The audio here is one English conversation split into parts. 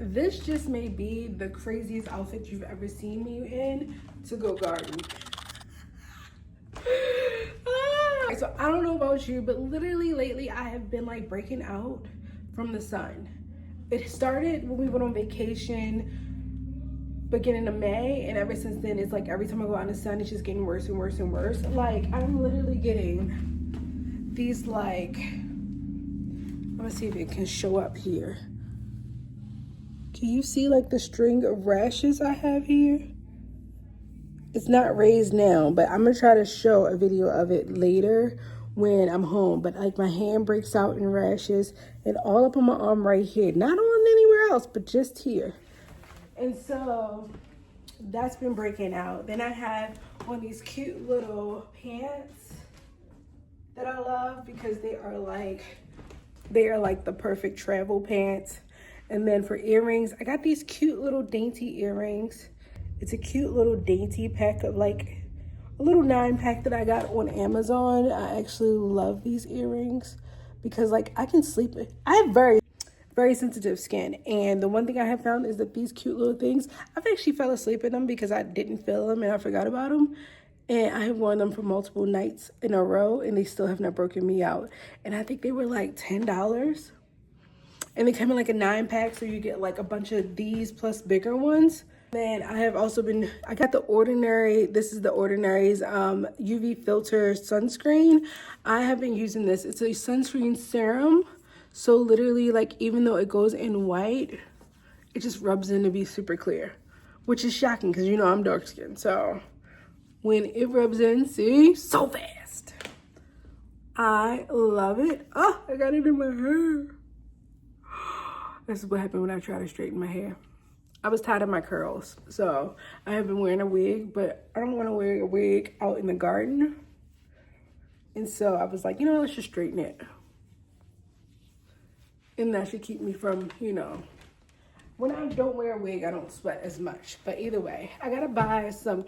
This just may be the craziest outfit you've ever seen me in to go garden. So I don't know about you, but literally lately I have been like breaking out from the sun. It started when we went on vacation beginning of May, and ever since then it's like every time I go out in the sun it's just getting worse and worse and worse. Like I'm literally getting these like, I'm gonna see if it can show up here. Can you see like the string of rashes I have here? It's not raised now, but I'm gonna try to show a video of it later when I'm home. But like my hand breaks out in rashes and all up on my arm right here. Not on anywhere else, but just here. And so that's been breaking out. Then I have on these cute little pants that I love because they are like the perfect travel pants. And then for earrings, I got these cute little dainty earrings. It's a cute little dainty pack of like a little 9-pack that I got on Amazon. I actually love these earrings because like I can sleep. I have very sensitive skin, and the one thing I have found is that these cute little things, I've actually fell asleep in them because I didn't feel them and I forgot about them. And I have worn them for multiple nights in a row and they still have not broken me out. And I think they were like $10. And they come in like a 9-pack, so you get like a bunch of these plus bigger ones. Then I have also been, I got the Ordinary, this is the Ordinary's UV filter sunscreen. I have been using this. It's a sunscreen serum. So literally like even though it goes in white, it just rubs in to be super clear, which is shocking because you know I'm dark skinned. So when it rubs in, see, so fast. I love it. Oh, I got it in my hair. This is what happened when I try to straighten my hair. I was tired of my curls, so I have been wearing a wig, but I don't want to wear a wig out in the garden. And so I was like, you know, let's just straighten it. And that should keep me from, you know, when I don't wear a wig, I don't sweat as much. But either way, I gotta buy some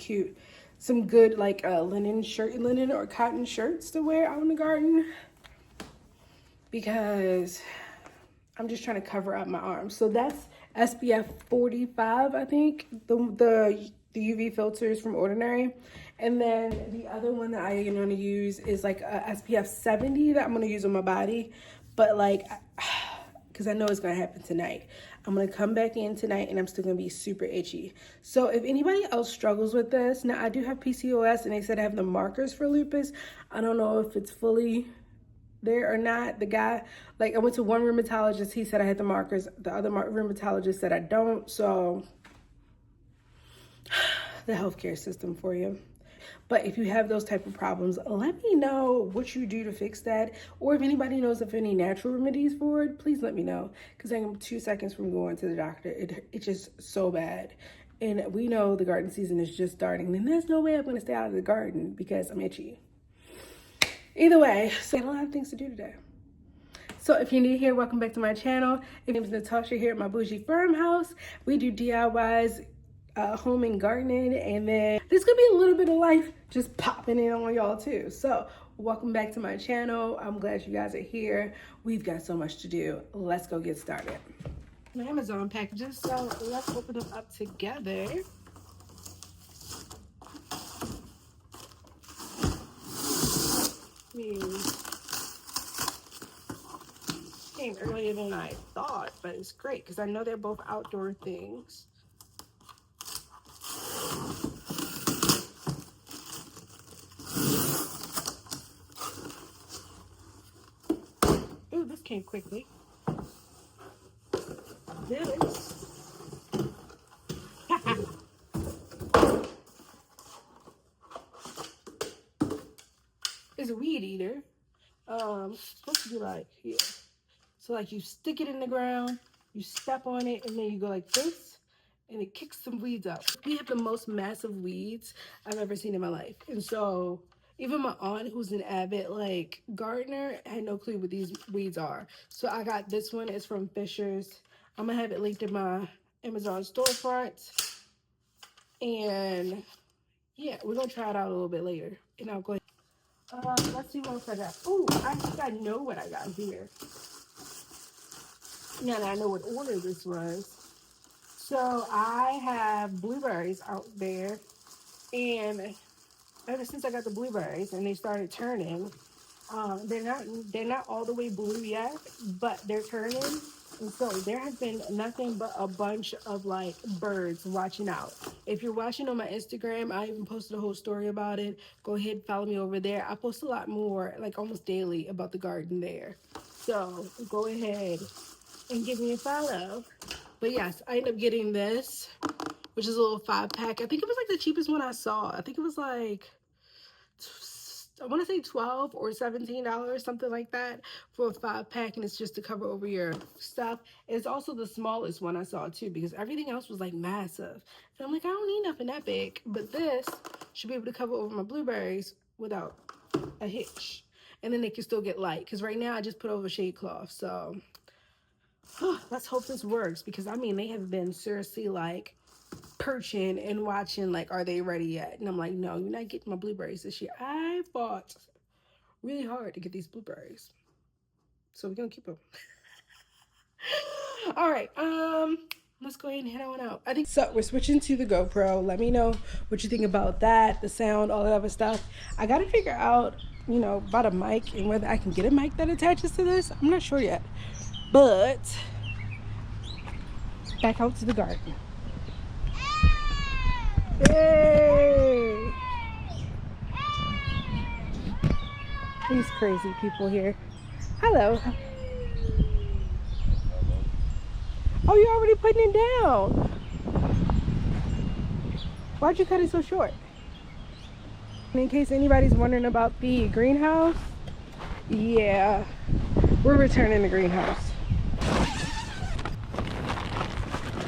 good like linen or cotton shirts to wear out in the garden because I'm just trying to cover up my arms. So that's SPF 45, I think, the UV filters from Ordinary. And then the other one that I am going to use is like a SPF 70 that I'm going to use on my body. But like, because I know it's going to happen tonight. I'm going to come back in tonight and I'm still going to be super itchy. So if anybody else struggles with this, now I do have PCOS and they said I have the markers for lupus. I don't know if it's fully there or not. The guy, like I went to one rheumatologist, he said I had the markers. The other rheumatologist said I don't. So the healthcare system for you. But if you have those type of problems, let me know what you do to fix that. Or if anybody knows of any natural remedies for it, please let me know. Because I'm 2 seconds from going to the doctor. It's just so bad. And we know the garden season is just starting. And there's no way I'm going to stay out of the garden because I'm itchy. Either way, so I got a lot of things to do today. So if you're new here, welcome back to my channel. My name is Natasha here at My Bougie Farmhouse. We do DIYs, home and gardening, and then there's gonna be a little bit of life just popping in on y'all too. So welcome back to my channel. I'm glad you guys are here. We've got so much to do. Let's go get started. My Amazon packages, so let's open them up together. Came earlier than I thought, but it's great because I know they're both outdoor things. Ooh, this came quickly. This is a weed eater. Supposed to be like here. So like you stick it in the ground, you step on it, and then you go like this, and it kicks some weeds out. We have the most massive weeds I've ever seen in my life. And so even my aunt, who's an avid like gardener, had no clue what these weeds are. So I got this one. It's from Fisher's. I'm gonna have it linked in my Amazon storefront. And yeah, we're gonna try it out a little bit later. And I'll go ahead. Let's see what else I got. Oh, I think I know what I got here. Now that I know what order this was. So I have blueberries out there, and ever since I got the blueberries and they started turning, they're not all the way blue yet, but they're turning. And so there has been nothing but a bunch of like birds watching out. If you're watching on my Instagram, I even posted a whole story about it. Go ahead and follow me over there. I post a lot more, like almost daily, about the garden there. So go ahead and give me a follow. But yes, I ended up getting this, which is a little 5-pack. I think it was like the cheapest one I saw. I think it was like, I want to say $12 or $17, something like that, for a 5-pack, and it's just to cover over your stuff. It's also the smallest one I saw too, because everything else was like massive. And I'm like, I don't need nothing that big, but this should be able to cover over my blueberries without a hitch, and then they can still get light. Because right now I just put over shade cloth, so let's hope this works, because I mean they have been seriously like perching and watching like, are they ready yet? And I'm like, no, you're not getting my blueberries this year. I fought really hard to get these blueberries, so we're gonna keep them. All right, let's go ahead and head on out. I think so. We're switching to the GoPro. Let me know what you think about that, the sound, all that other stuff. I gotta figure out, you know, about a mic and whether I can get a mic that attaches to this. I'm not sure yet, but back out to the garden. Yay! These crazy people here. Hello. Oh, you're already putting it down. Why'd you cut it so short? In case anybody's wondering about the greenhouse, yeah, we're returning the greenhouse.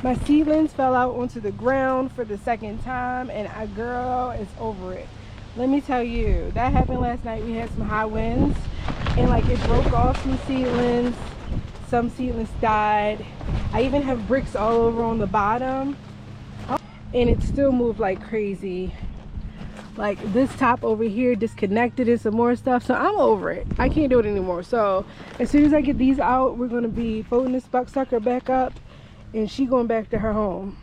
My seedlings fell out onto the ground for the second time, and a girl is over it. Let me tell you, that happened last night. We had some high winds, and like it broke off some seedlings. Some seedlings died. I even have bricks all over on the bottom, and it still moved like crazy. Like this top over here disconnected and some more stuff, so I'm over it. I can't do it anymore. So as soon as I get these out, we're gonna be folding this bucksucker back up, and she going back to her home.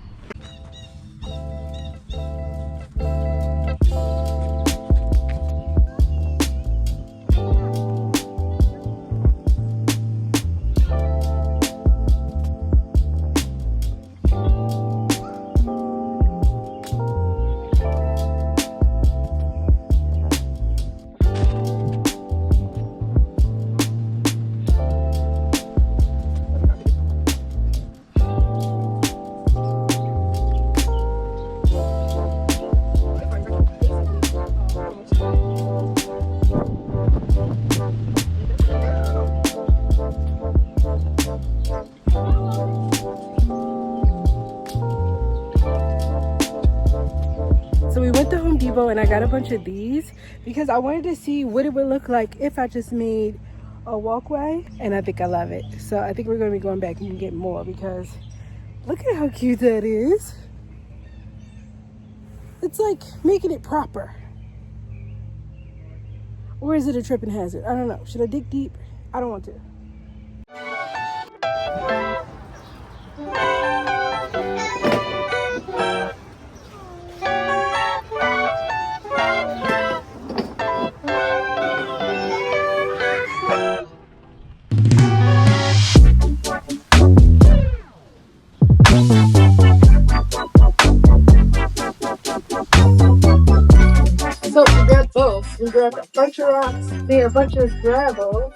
So we went to Home Depot and I got a bunch of these because I wanted to see what it would look like if I just made a walkway, and I think I love it. So I think we're going to be going back and get more, because look at how cute that is. It's like making it proper. Or is it a tripping hazard? I don't know. Should I dig deep? I don't want to. So we got both. We got a bunch of rocks, a bunch of gravel.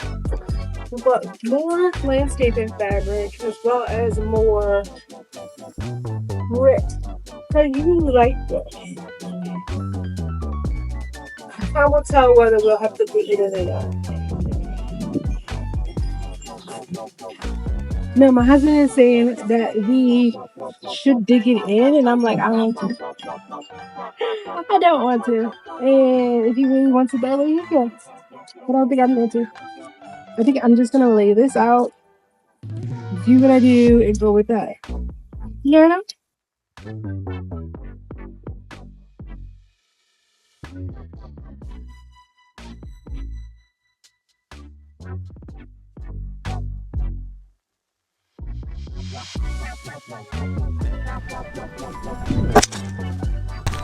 We got more landscaping fabric as well as more brick. I really like this. I will tell whether we'll have to put it in or not. No, my husband is saying that he should dig it in, and I'm like, I don't want to. I don't want to. And if he really wants to that way, he can. I don't think I'm going to. I think I'm just going to lay this out, do what I do, and go with that. You know?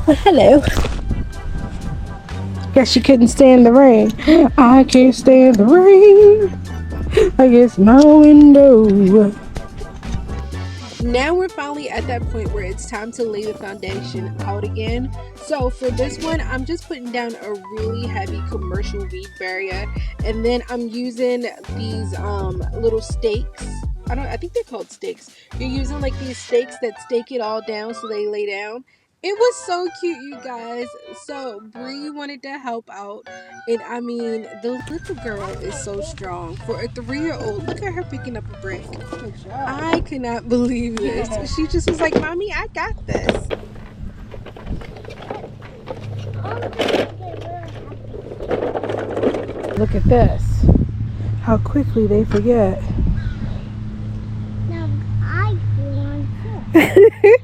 Well, hello. Guess you couldn't stand the rain. I can't stand the rain. I guess my window. Now we're finally at that point where it's time to lay the foundation out again. So for this one, I'm just putting down a really heavy commercial weed barrier, and then I'm using these little stakes. I think they're called stakes. You're using like these stakes that stake it all down so they lay down. It was so cute, you guys. So Bree wanted to help out, and I mean, the little girl is so strong. For a 3-year-old, look at her picking up a brick. I could not believe this. She just was like, "Mommy, I got this." Look at this. How quickly they forget. Now I want to.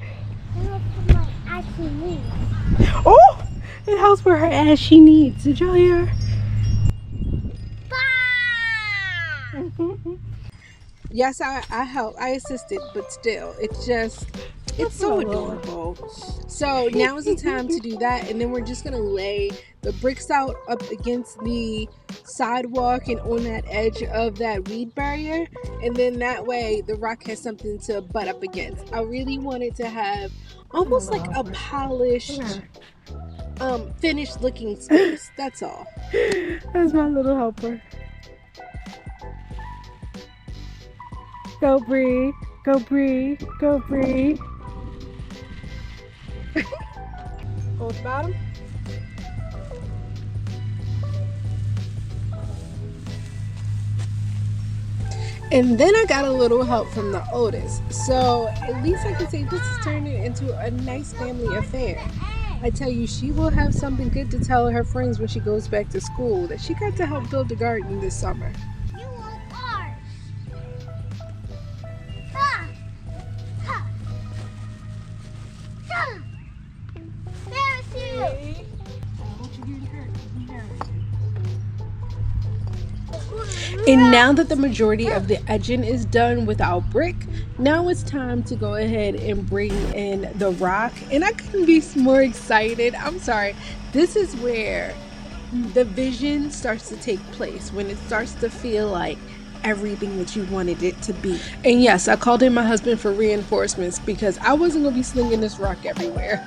Oh, it helps with her as she needs. Did y'all hear? Yes, I helped. I assisted, but still, it's so adorable. So now is the time to do that, and then we're just gonna lay the bricks out up against the sidewalk and on that edge of that weed barrier, and then that way the rock has something to butt up against. I really wanted to have almost like a polished, finished looking space. That's all. That's my little helper. Go Bree, go Bree, go Bree. Hold the bottom. And then I got a little help from the oldest. So at least I can say this is turning into a nice family affair. I tell you, she will have something good to tell her friends when she goes back to school, that she got to help build the garden this summer. You want ours? Ha! Ha! Ha! There's you! I want you getting hurt. And now that the majority of the edging is done with our brick, now it's time to go ahead and bring in the rock. And I couldn't be more excited. I'm sorry. This is where the vision starts to take place, when it starts to feel like everything that you wanted it to be. And yes, I called in my husband for reinforcements because I wasn't going to be slinging this rock everywhere.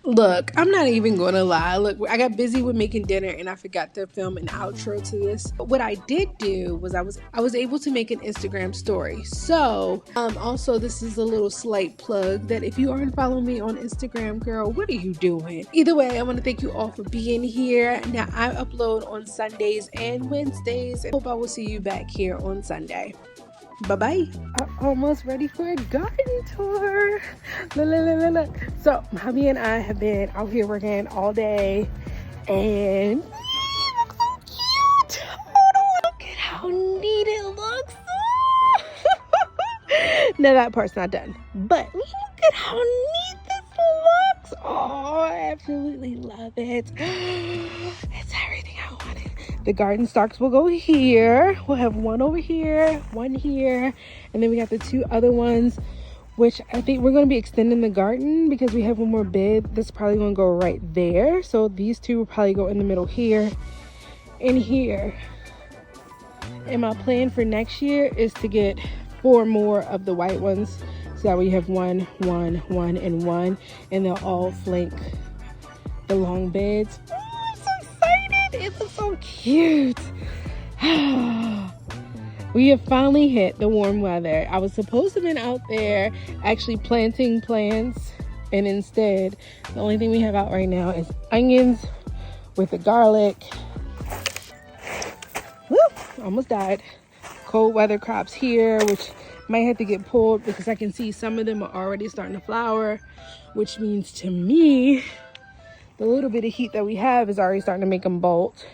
Look, I'm not even gonna lie. Look, I got busy with making dinner and I forgot to film an outro to this. But what I did do was I was able to make an Instagram story. So also, this is a little slight plug that if you aren't following me on Instagram, girl, what are you doing? Either way, I want to thank you all for being here. Now I upload on Sundays and Wednesdays. I hope I will see you back here on Sunday. Bye-bye. I'm almost ready for a garden tour. Look. So my hubby and I have been out here working all day, and it looks so cute. Oh, look at how neat it looks. Now that part's not done, but look at how neat this looks. Oh, I absolutely love it. It's everything I wanted. The garden stalks will go here. We'll have one over here, one here, and then we got the two other ones, which I think we're going to be extending the garden because we have one more bed that's probably going to go right there. So these two will probably go in the middle here and here. And my plan for next year is to get 4 more of the white ones, so that we have 1, 1, 1, and 1, and they'll all flank the long beds. It looks so cute. We have finally hit the warm weather. I was supposed to have been out there actually planting plants, and instead the only thing we have out right now is onions with the garlic. Woo, almost died. Cold weather crops here, which might have to get pulled because I can see some of them are already starting to flower, which means to me the little bit of heat that we have is already starting to make them bolt.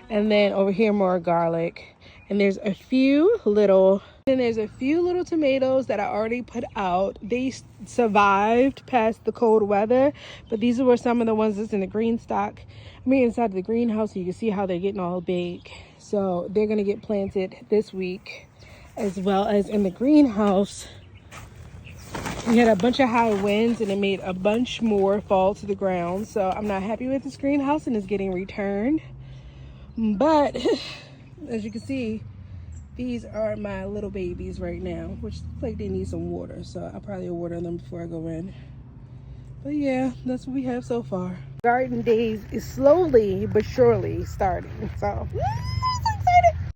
And then over here, more garlic. And there's a few little tomatoes that I already put out. They survived past the cold weather, but these were some of the ones that's in the green stock. I mean, inside the greenhouse, so you can see how they're getting all big. So they're gonna get planted this week, as well as in the greenhouse. We had a bunch of high winds and it made a bunch more fall to the ground. So I'm not happy with this greenhouse and it's getting returned. But as you can see, these are my little babies right now, which looks like they need some water. So I'll probably water them before I go in. But yeah, that's what we have so far. Garden days is slowly but surely starting. So